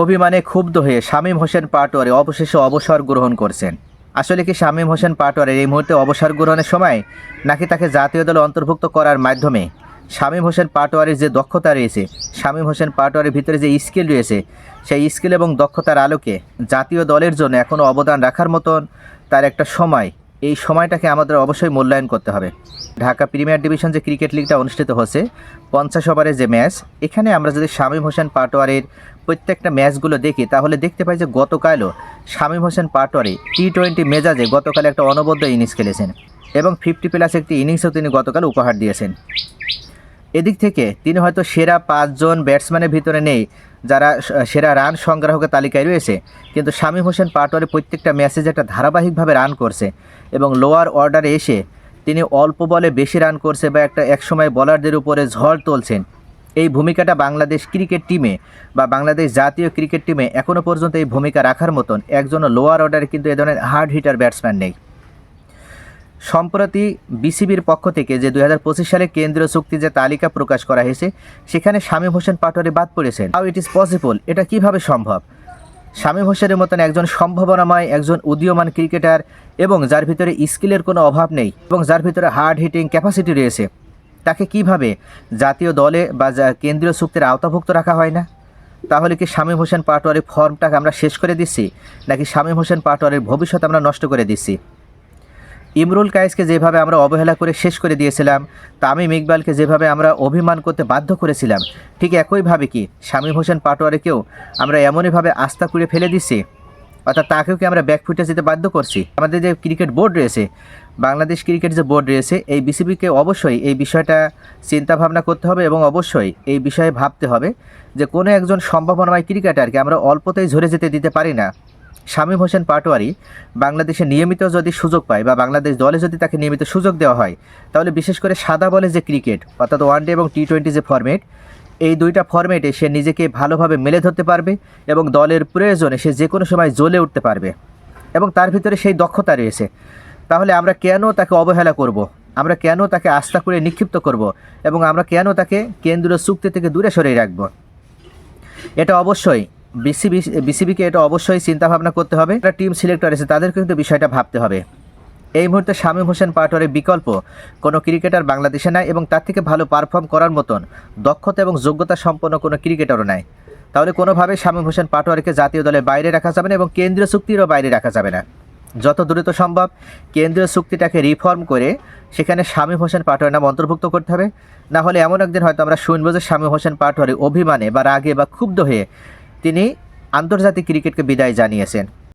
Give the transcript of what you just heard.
অভিমানে ক্ষুব্ধ হয়ে শামীম হোসেন পাটোয়ারি অবশেষে অবসর গ্রহণ করছেন। আসলে কি শামীম হোসেন পাটোয়ারির এই মুহূর্তে অবসর গ্রহণের সময়, নাকি তাকে জাতীয় দলে অন্তর্ভুক্ত করার মাধ্যমে শামীম হোসেন পাটোয়ারির যে দক্ষতা রয়েছে, শামীম হোসেন পাটোয়ারির ভিতরে যে স্কিল রয়েছে, সেই স্কিল এবং দক্ষতার আলোকে জাতীয় দলের জন্য এখনও অবদান রাখার মতন তার একটা সময়, এই সময়টাকে আমাদের অবশ্যই মূল্যায়ন করতে হবে। ঢাকা প্রিমিয়ার ডিভিশন যে ক্রিকেট লিগটা অনুষ্ঠিত হচ্ছে 50 ওভারের যে ম্যাচ, এখানে আমরা যদি শামীম হোসেন পাটোয়ারির প্রত্যেকটা ম্যাচগুলো দেখি তাহলে দেখতে পাই যে গতকালও শামীম হোসেন পাটোয়ারি টি-20 মেজাজে গতকাল একটা অনবদ্য ইনিংস খেলেছেন এবং 50+ একটি ইনিংসও তিনি গতকাল উপহার দিয়েছেন। এদিক থেকে তিনি হয়তো সেরা 5 জন ব্যাটসম্যানের ভিতরে নেই যারা সেরা রান সংগ্রাহকের তালিকায় রয়েছে, কিন্তু শামীম হোসেন পাটোয়ারি প্রত্যেকটা ম্যাচে যে একটা ধারাবাহিকভাবে রান করছে এবং লোয়ার অর্ডারে এসে তিনি অল্প বলে বেশি রান করছে বা একসময় বলারদের উপরে ঝড় তুলছেন, এই ভূমিকাটা বাংলাদেশ ক্রিকেট টিমে বা বাংলাদেশ জাতীয় ক্রিকেট টিমে এখনও পর্যন্ত এই ভূমিকা রাখার মতন একজন লোয়ার অর্ডারে কিন্তু এ ধরনের হার্ড হিটার ব্যাটসম্যান নেই। সম্প্রতি বিসিবির পক্ষ থেকে যে 2025 সালে কেন্দ্রীয় চুক্তি যে তালিকা প্রকাশ করা হয়েছে, সেখানে শামীম হোসেন পাটোয়ারি বাদ পড়েছেন। How it is possible? এটা কিভাবে সম্ভব? শামীম হোসেনের মতন একজন সম্ভাবনাময়, একজন উদীয়মান ক্রিকেটার এবং যার ভিতরে স্কিলের কোনো অভাব নেই এবং যার ভিতরে হার্ড হিটিং ক্যাপাসিটি রয়েছে, তাকে কিভাবে জাতীয় দলে বা কেন্দ্রীয় চুক্তির আওতাভুক্ত রাখা হয় না? তাহলে কি শামীম হোসেন পাটোয়ারির ফর্মটাকে আমরা শেষ করে দিচ্ছি, নাকি শামীম হোসেন পাটোয়ারির ভবিষ্যৎ আমরা নষ্ট করে দিচ্ছি? ইমরুল কায়েসকে যেভাবে আমরা অবহেলা করে শেষ করে দিয়েছিলাম, তামিম ইকবালকে যেভাবে আমরা অভিমান করতে বাধ্য করেছিলাম, ঠিক একইভাবে কি শামীম হোসেন পাটোয়ারিকেও আমরা এমনইভাবে আস্থা করে ফেলে দিচ্ছি, অর্থাৎ তাকেও কি আমরা ব্যাকফুটে যেতে বাধ্য করছি? আমাদের যে ক্রিকেট বোর্ড রয়েছে, বাংলাদেশ ক্রিকেট যে বোর্ড রয়েছে, এই বিসিবিকে অবশ্যই এই বিষয়টা চিন্তাভাবনা করতে হবে এবং অবশ্যই এই বিষয়ে ভাবতে হবে যে কোনো একজন সম্ভাবনাময় ক্রিকেটারকে আমরা অল্পতেই ঝরে যেতে দিতে পারি না। শামীম হোসেন পাটোয়ারি বাংলাদেশে নিয়মিত যদি সুযোগ পায় বা বাংলাদেশ দলে যদি তাকে নিয়মিত সুযোগ দেওয়া হয়, তাহলে বিশেষ করে সাদা বলে যে ক্রিকেট, অর্থাৎ ওয়ানডে এবং টি-20 যে ফরম্যাট, এই দুইটা ফরম্যাটে সে নিজেকে ভালোভাবে মেলে ধরতে পারবে এবং দলের প্রয়োজনে সে যে কোনো সময় জ্বলে উঠতে পারবে এবং তার ভিতরে সেই দক্ষতা রয়েছে। তাহলে আমরা কেন তাকে অবহেলা করব? আমরা কেন তাকে আস্থা করে নিক্ষিপ্ত করব এবং আমরা কেন তাকে কেন্দ্রীয় চুক্তি থেকে দূরে সরিয়ে রাখব? এটা অবশ্যই বিসিবিকে এটা অবশ্যই চিন্তাভাবনা করতে হবে। একটা টিম সিলেক্টর আছে, তাদেরকে কিন্তু বিষয়টা ভাবতে হবে। এই মুহূর্তে শামীম হোসেন পাটোয়ারির বিকল্প কোনো ক্রিকেটার বাংলাদেশে নাই এবং তার থেকে ভালো পারফর্ম করার মতন দক্ষতা এবং যোগ্যতা সম্পন্ন কোনো ক্রিকেটারও নাই। তাহলে কোনোভাবেই শামীম হোসেন পাটোয়ারিকে জাতীয় দলের বাইরে রাখা যাবে না এবং কেন্দ্রীয় চুক্তিরও বাইরে রাখা যাবে না। যত দ্রুত সম্ভব কেন্দ্রীয় চুক্তিটাকে রিফর্ম করে সেখানে শামীম হোসেন পাটোয়ারির নাম অন্তর্ভুক্ত করতে হবে। না হলে এমন একদিন হয়তো আমরা শুনবো যে শামীম হোসেন পাটোয়ারি অভিমানে বা রাগে বা ক্ষুব্ধ হয়ে তিনি আন্তর্জাতিক ক্রিকেটকে বিদায় জানিয়েছেন।